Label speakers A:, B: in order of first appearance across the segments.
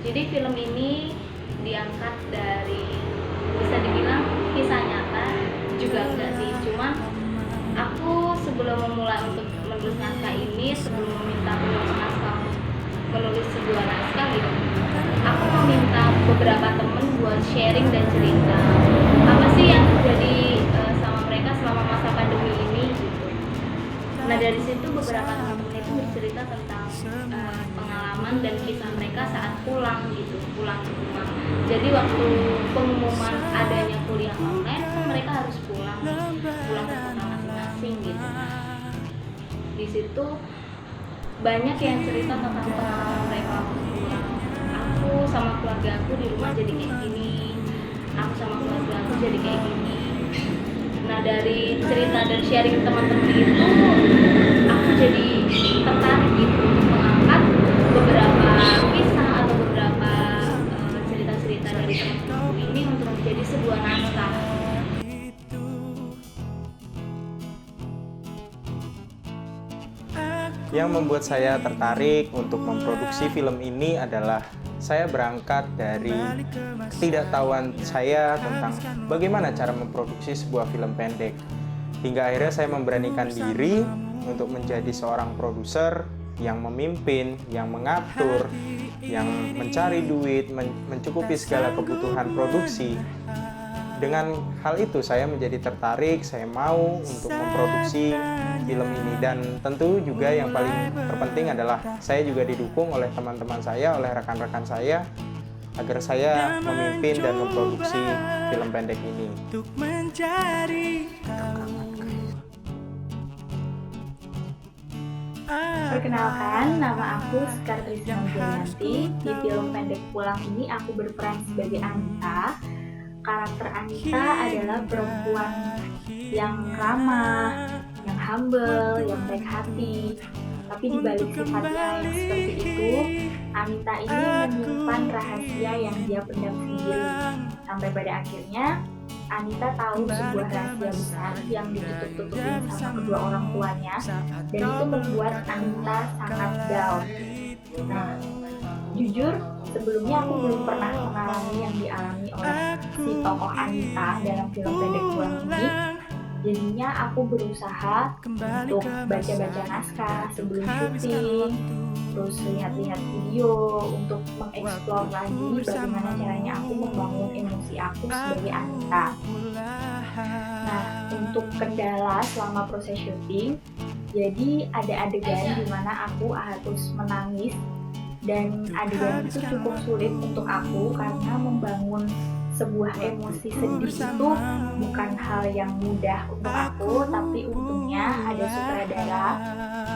A: Jadi film ini diangkat dari, bisa dibilang kisah nyata juga enggak sih, cuma aku sebelum memulai untuk menulis naskah ini, sebelum meminta penulis naskah menulis sebuah naskah gitu, aku meminta beberapa temen buat sharing dan cerita apa sih yang terjadi sama mereka selama masa pandemi ini gitu. Nah dari situ beberapa teman-teman itu bercerita tentang pengalaman dan kisah mereka saat pulang gitu, pulang ke rumah. Jadi waktu pengumuman adanya kuliah online, mereka harus pulang ke kota masing-masing gitu. Di situ banyak yang cerita tentang pengalaman mereka waktu pulang. Aku sama keluarga aku di rumah jadi kayak gini, aku sama keluarga aku jadi kayak gini. Nah dari cerita dan sharing teman-teman itu, aku jadi tertarik gitu untuk mengangkat beberapa kisah atau beberapa cerita-cerita dari teman-temanku ini untuk menjadi sebuah naskah.
B: Yang membuat saya tertarik untuk memproduksi film ini adalah saya berangkat dari ketidaktahuan saya tentang bagaimana cara memproduksi sebuah film pendek. Hingga akhirnya saya memberanikan diri untuk menjadi seorang produser yang memimpin, yang mengatur, yang mencari duit, mencukupi segala kebutuhan produksi. Dengan hal itu saya menjadi tertarik, saya mau untuk memproduksi film ini, dan tentu juga yang paling terpenting adalah saya juga didukung oleh teman-teman saya, oleh rekan-rekan saya agar saya memimpin dan memproduksi film pendek ini.
C: Perkenalkan, nama aku Sekar Trisna Wijayanti. Di film pendek Pulang ini aku berperan sebagai Anita. Karakter Anita adalah perempuan yang ramah, yang humble, yang baik hati. Tapi di balik sifatnya yang seperti itu, Anita ini menyimpan rahasia yang dia pendam sendiri. Sampai pada akhirnya, Anita tahu sebuah rahasia besar yang ditutup-tutupin sama kedua orang tuanya, dan itu membuat Anita sangat down. Nah, jujur, sebelumnya aku belum pernah mengalami yang dialami oleh si tokoh Anita dalam film pendek Pulang ini. Jadinya aku berusaha untuk baca-baca naskah sebelum syuting, terus lihat-lihat video untuk mengeksplor lagi bagaimana caranya aku membangun emosi aku sebagai Anita. Nah, untuk kendala selama proses syuting, jadi ada adegan di mana aku harus menangis, dan adegan itu cukup sulit untuk aku karena membangun sebuah emosi sedih itu bukan hal yang mudah untuk aku, tapi untungnya ada sutradara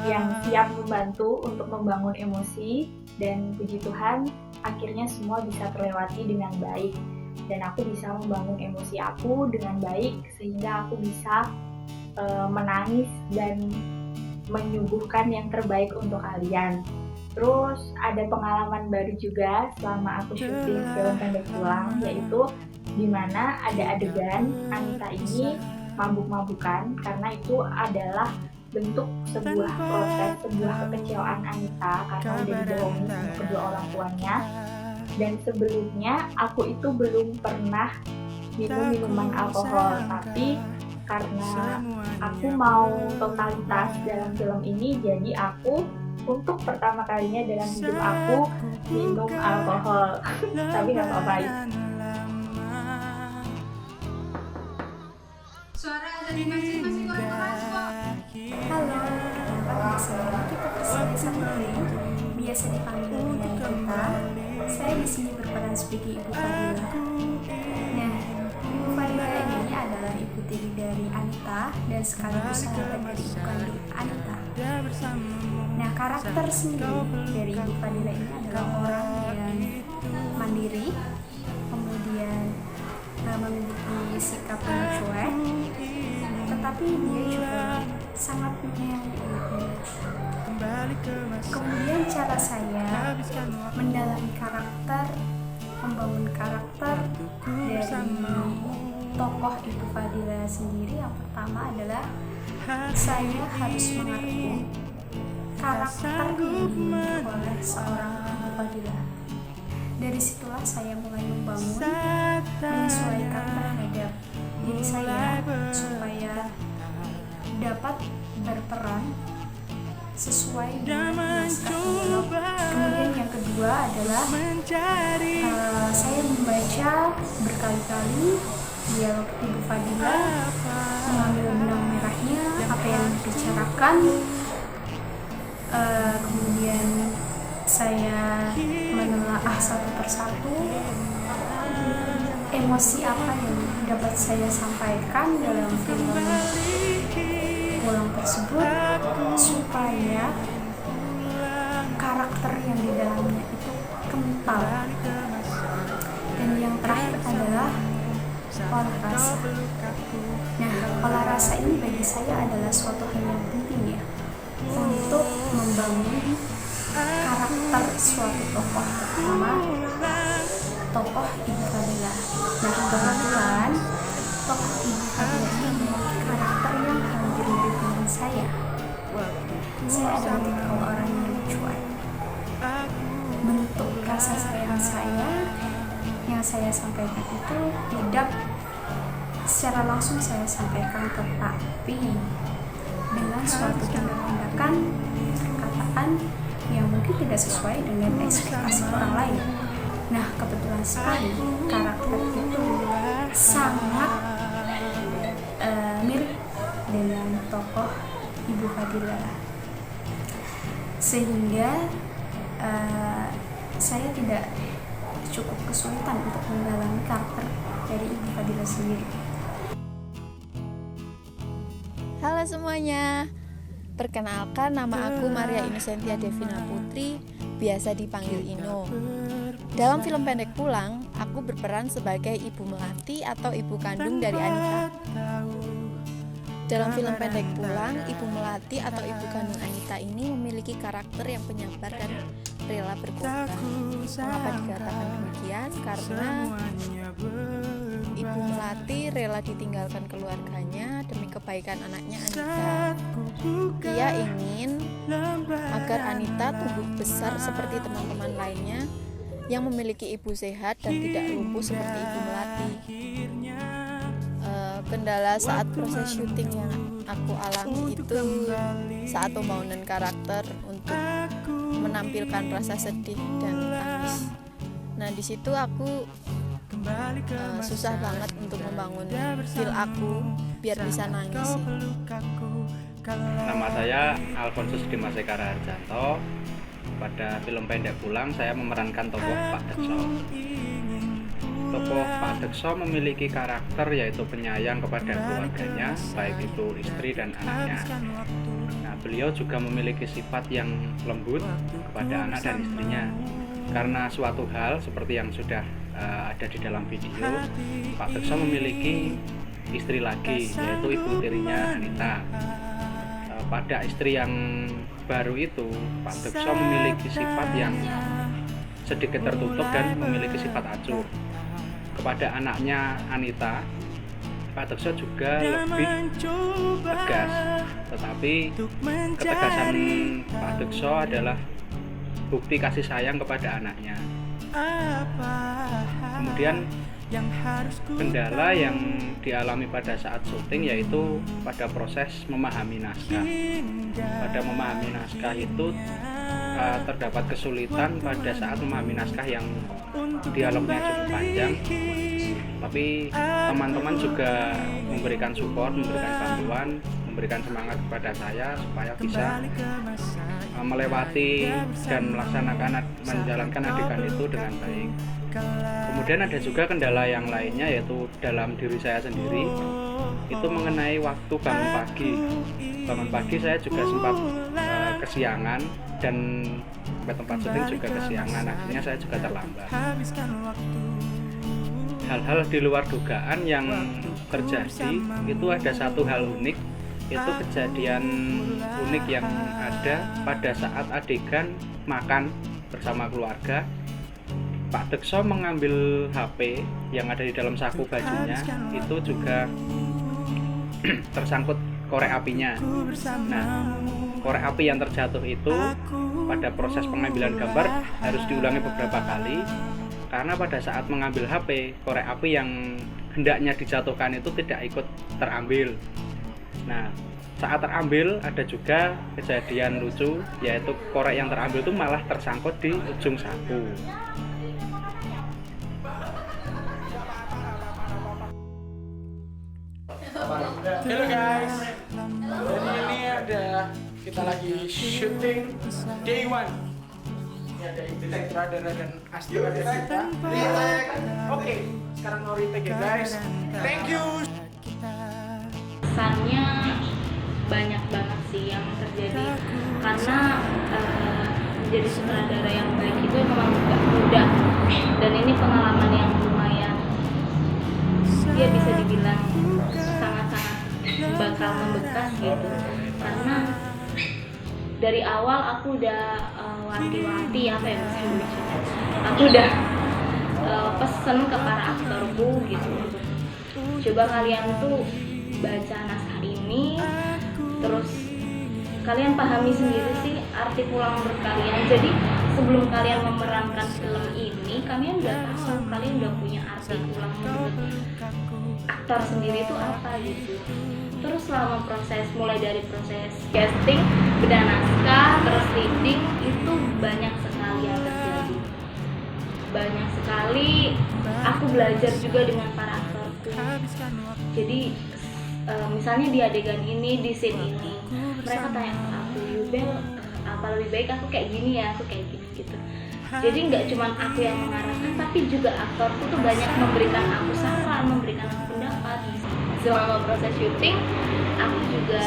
C: yang siap membantu untuk membangun emosi, dan puji Tuhan akhirnya semua bisa terlewati dengan baik dan aku bisa membangun emosi aku dengan baik sehingga aku bisa menangis dan menyuguhkan yang terbaik untuk kalian. Terus ada pengalaman baru juga selama aku syuting film pendek Pulang, yaitu dimana ada adegan Anita ini mabuk-mabukan karena itu adalah bentuk sebuah protes, sebuah kekecewaan Anita karena udah dibohongi sama kedua orang tuanya. Dan sebelumnya aku itu belum pernah minum minuman alkohol, tapi karena aku mau totalitas dalam film ini, jadi aku untuk pertama kalinya dalam hidup aku minum alkohol. Tapi nggak apa-apa.
D: Suara dari masih kurang keras kok.
E: Halo, nama saya kita Priscilla Sakti, biasa dipanggil dengan Kita. Saya di sini berperan sebagai Ibu Fadila. Nah, Ibu Fadila ini adalah ibu tiri dari Anita dan sekaligus sahabat dari ibu kandung Anita. Nah, karakter sendiri dari Ibu Fadila ini adalah orang yang mandiri, kemudian memiliki sikap yang cuek, tetapi dia juga sangat menyayangi anaknya. Kemudian cara saya mendalami karakter, membangun karakter dari tokoh Ibu Fadila sendiri, yang pertama adalah saya harus mengerti karakter yang dimiliki oleh seorang Ibu Fadila. Dari situlah saya mulai membangun, menyesuaikan terhadap diri saya supaya dapat berperan sesuai dengan naskah dialog. Kemudian yang kedua adalah saya membaca berkali-kali dialog Ibu Fadila, mengambil benang merahnya, apa yang dibicarakan. Kemudian saya menelaah satu persatu emosi apa yang dapat saya sampaikan dalam film Pulang tersebut, supaya karakter yang di dalamnya itu kental. Dan yang terakhir adalah olah rasa. Nah, olah rasa ini bagi saya adalah suatu hal yang penting ya, untuk membangun karakter suatu tokoh, terutama tokoh Ibu Fadila. Nah, kebetulan tokoh Ibu Fadila ini memiliki karakter yang hampir mirip dengan saya. Saya adalah tipikal orang yang cuek. Bentuk rasa sayang saya yang saya sampaikan itu tidak secara langsung saya sampaikan, tetapi dengan suatu tindakan perkataan yang mungkin tidak sesuai dengan ekspektasi orang lain. Nah, kebetulan sekali karakter itu sangat mirip dengan tokoh Ibu Fadila, sehingga saya tidak cukup kesulitan untuk mendalami karakter dari Ibu Fadila sendiri.
F: Halo semuanya, perkenalkan nama aku Maria Inosentia Devina Putri, biasa dipanggil Ino. Dalam film pendek Pulang, aku berperan sebagai ibu melati atau ibu kandung dari Anita. Dalam film pendek Pulang, ibu melati atau ibu kandung Anita ini memiliki karakter yang penyabar dan rela berkorban. Mengapa dikatakan demikian? Karena ibu melati rela ditinggalkan keluarganya demi kebaikan anaknya Anita. Ia ingin agar Anita tumbuh besar seperti teman-teman lainnya yang memiliki ibu sehat dan tidak lumpuh seperti ibu melati. Kendala saat proses syuting yang aku alami itu saat pembangunan karakter untuk menampilkan rasa sedih dan tangis. Nah, di situ aku susah banget untuk membangun feel aku biar bisa nangis sih.
G: Nama saya Alfonsus Dimas Ekara Harjanto. Pada film pendek Pulang, saya memerankan tokoh Pak Dekso. Tokoh Pak Dekso memiliki karakter yaitu penyayang kepada keluarganya, baik itu istri dan anaknya. Nah, beliau juga memiliki sifat yang lembut kepada anak dan istrinya. Karena suatu hal seperti yang sudah ada di dalam video, Pak Dekso memiliki istri lagi, yaitu ibu tirinya Anita. Pada istri yang baru itu, Pak Dekso memiliki sifat yang sedikit tertutup dan memiliki sifat acuh. Kepada anaknya Anita, Pak Dekso juga lebih tegas, tetapi ketegasan Pak Dekso adalah bukti kasih sayang kepada anaknya. Kemudian kendala yang dialami pada saat syuting yaitu pada proses memahami naskah. Pada memahami naskah itu terdapat kesulitan pada saat memahami naskah yang dialognya cukup panjang, tapi teman-teman juga memberikan support, memberikan bantuan, memberikan semangat kepada saya supaya bisa melewati dan menjalankan adegan itu dengan baik. Kemudian ada juga kendala yang lainnya yaitu dalam diri saya sendiri, itu mengenai waktu bangun pagi. Bangun pagi saya juga sempat kesiangan dan sampai tempat syuting juga kesiangan, akhirnya saya juga terlambat. Hal-hal di luar dugaan yang terjadi itu ada satu hal unik, itu kejadian unik yang ada pada saat adegan makan bersama keluarga. Pak Dekso mengambil HP yang ada di dalam saku bajunya, itu juga tersangkut korek apinya. Nah, korek api yang terjatuh itu pada proses pengambilan gambar harus diulangi beberapa kali karena pada saat mengambil HP, korek api yang hendaknya dijatuhkan itu tidak ikut terambil. Nah, saat terambil ada juga kejadian lucu, yaitu korek yang terambil itu malah tersangkut di ujung saku.
H: Halo guys, jadi ini ada kita lagi syuting day 1. Ini ada Ibu Radara dan Astro ada kita. Oke, sekarang mau retake ya guys. Thank you.
A: Kesannya banyak banget sih yang terjadi karena menjadi sutradara yang baik itu memang gak mudah, dan ini pengalaman yang lumayan, dia bisa dibilang sangat-sangat bakal membekas gitu, karena dari awal aku udah wanti-wanti apa ya misalnya, aku udah pesen ke para aktorku gitu, coba kalian tuh baca naskah ini, terus kalian pahami sendiri sih arti pulang menurut kalian. Jadi sebelum kalian memerankan film ini, kalian udah tahu, kalian udah punya arti pulang menurut aktor sendiri itu apa gitu. Terus selama proses, mulai dari proses casting, bedah naskah, terus reading, itu banyak sekali yang terjadi. Banyak sekali aku belajar juga dengan para aktorku. Jadi misalnya di adegan ini, di scene ini, mereka tanya ke aku, Yubel, apa lebih baik aku kayak gini ya, aku kayak gini gitu. Jadi nggak cuma aku yang mengarahkan, tapi juga aktorku tuh banyak memberikan aku saran, memberikan aku pendapat. Selama proses syuting, aku juga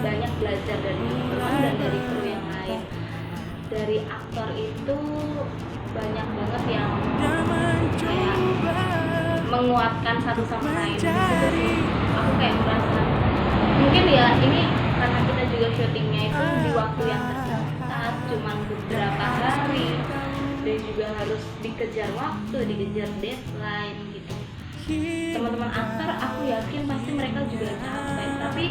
A: banyak belajar dari teman dan dari kru yang lain. Dari aktor itu banyak banget yang kayak menguatkan satu sama lain. Aku kayak merasa mungkin ya ini karena kita juga syutingnya itu di waktu yang terbatas, cuman beberapa hari, dan juga harus dikejar waktu, dikejar deadline gitu. Teman-teman aktor aku yakin pasti mereka juga capek, tapi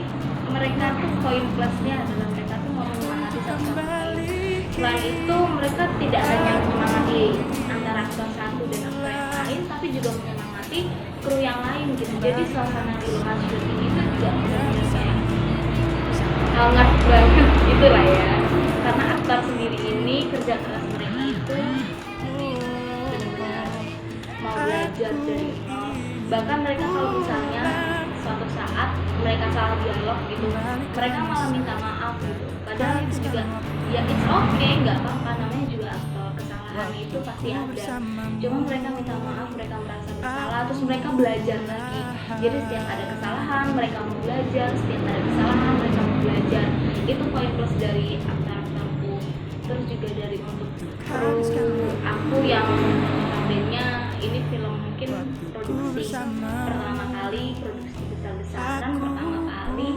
A: mereka tuh poin plusnya adalah mereka tuh mau menyemangati satu sama lain. Selain itu mereka tidak hanya menyemangati antara aktor satu dan aktor yang lain, tapi juga menyemangati kru yang lain gitu. Jadi suasana di ruang syuting itu juga kayak hangat banget gitu lah ya, karena aktor sendiri ini kerja keras mereka itu benar-benar mau belajar dari nol. Bahkan mereka kalau misalnya suatu saat mereka salah dialog gitu, mereka malah minta maaf gitu, padahal itu juga ya it's okay, nggak apa-apa, namanya juga aktor, kesalahan itu pasti ada, cuma mereka minta maaf, mereka merasa bersalah, terus mereka belajar lagi. Jadi setiap ada kesalahan mereka mau belajar, setiap ada kesalahan mereka mau belajar. Itu poin plus dari aktor-aktorku. Terus juga dari untuk kru aku yang notabene ini film mungkin produksi pertama kali, produksi besar-besaran pertama kali,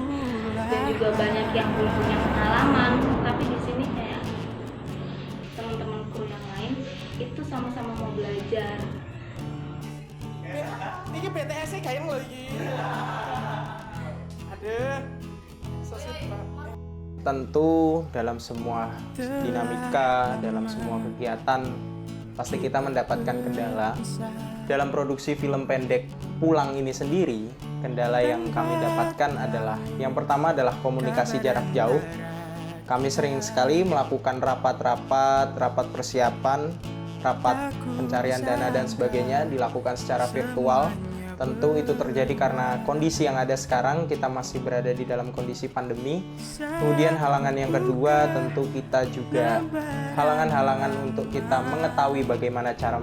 A: dan juga banyak yang belum punya pengalaman. Tapi di sini kayak teman-teman kru yang lain itu sama-sama mau belajar.
H: Ini BTS-nya kayak lagi. Aduh.
B: Tentu dalam semua dinamika, dalam semua kegiatan pasti kita mendapatkan kendala. Dalam produksi film pendek Pulang ini sendiri, kendala yang kami dapatkan adalah yang pertama adalah komunikasi jarak jauh. Kami sering sekali melakukan rapat persiapan, rapat pencarian dana dan sebagainya dilakukan secara virtual. Tentu itu terjadi karena kondisi yang ada sekarang, kita masih berada di dalam kondisi pandemi. Kemudian halangan yang kedua, tentu kita juga halangan-halangan untuk kita mengetahui bagaimana cara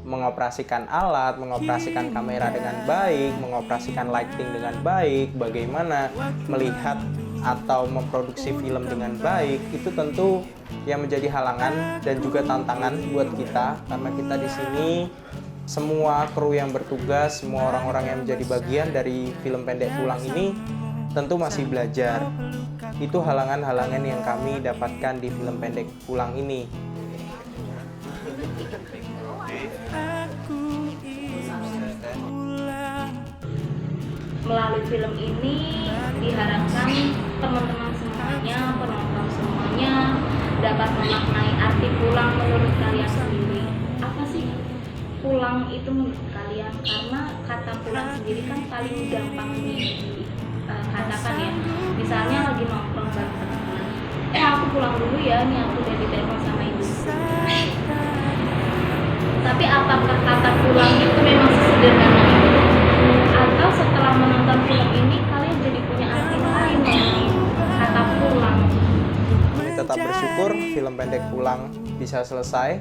B: mengoperasikan alat, mengoperasikan kamera dengan baik, mengoperasikan lighting dengan baik, bagaimana melihat atau memproduksi film dengan baik. Itu tentu yang menjadi halangan dan juga tantangan buat kita, karena kita di sini semua kru yang bertugas, semua orang-orang yang menjadi bagian dari film pendek Pulang ini tentu masih belajar. Itu halangan-halangan yang kami dapatkan di film pendek Pulang ini.
A: Melalui film ini diharapkan teman-teman semuanya, penonton semuanya dapat memaknai arti pulang menurut kalian sendiri. pulang itu menurut kalian? Karena kata pulang sendiri kan paling gampang dikatakan ya. Misalnya lagi nongkrong bareng teman, aku pulang dulu ya, nih aku udah ditelepon sama ibu. Tapi apakah kata pulang itu memang sesederhana itu? Atau setelah menonton film ini kalian jadi punya arti lain mengenai kata pulang?
B: Kami tetap bersyukur film pendek Pulang bisa selesai.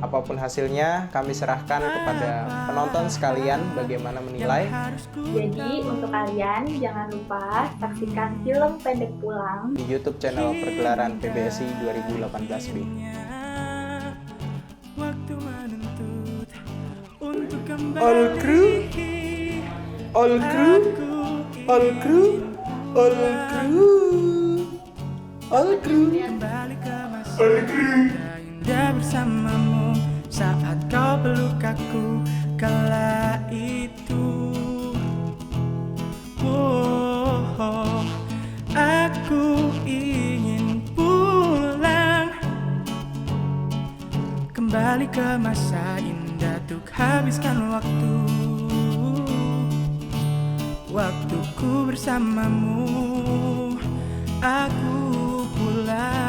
B: Apapun hasilnya, kami serahkan kepada penonton sekalian bagaimana menilai.
C: Jadi untuk kalian jangan lupa saksikan film pendek Pulang
B: Di YouTube channel Pergelaran PBSI 2018B. All crew, all crew, all crew, all crew, all crew, all crew.
H: Indah bersamamu saat kau peluk aku kala itu. Oh, aku ingin pulang kembali ke masa indah untuk habiskan waktu. Waktuku bersamamu, aku pulang.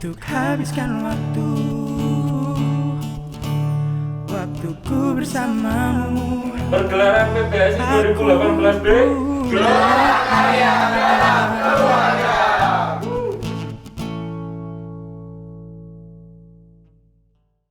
H: Untuk habiskan waktu, waktuku bersamamu.
I: Pergelaran PBSI 2018B. Gelar karya.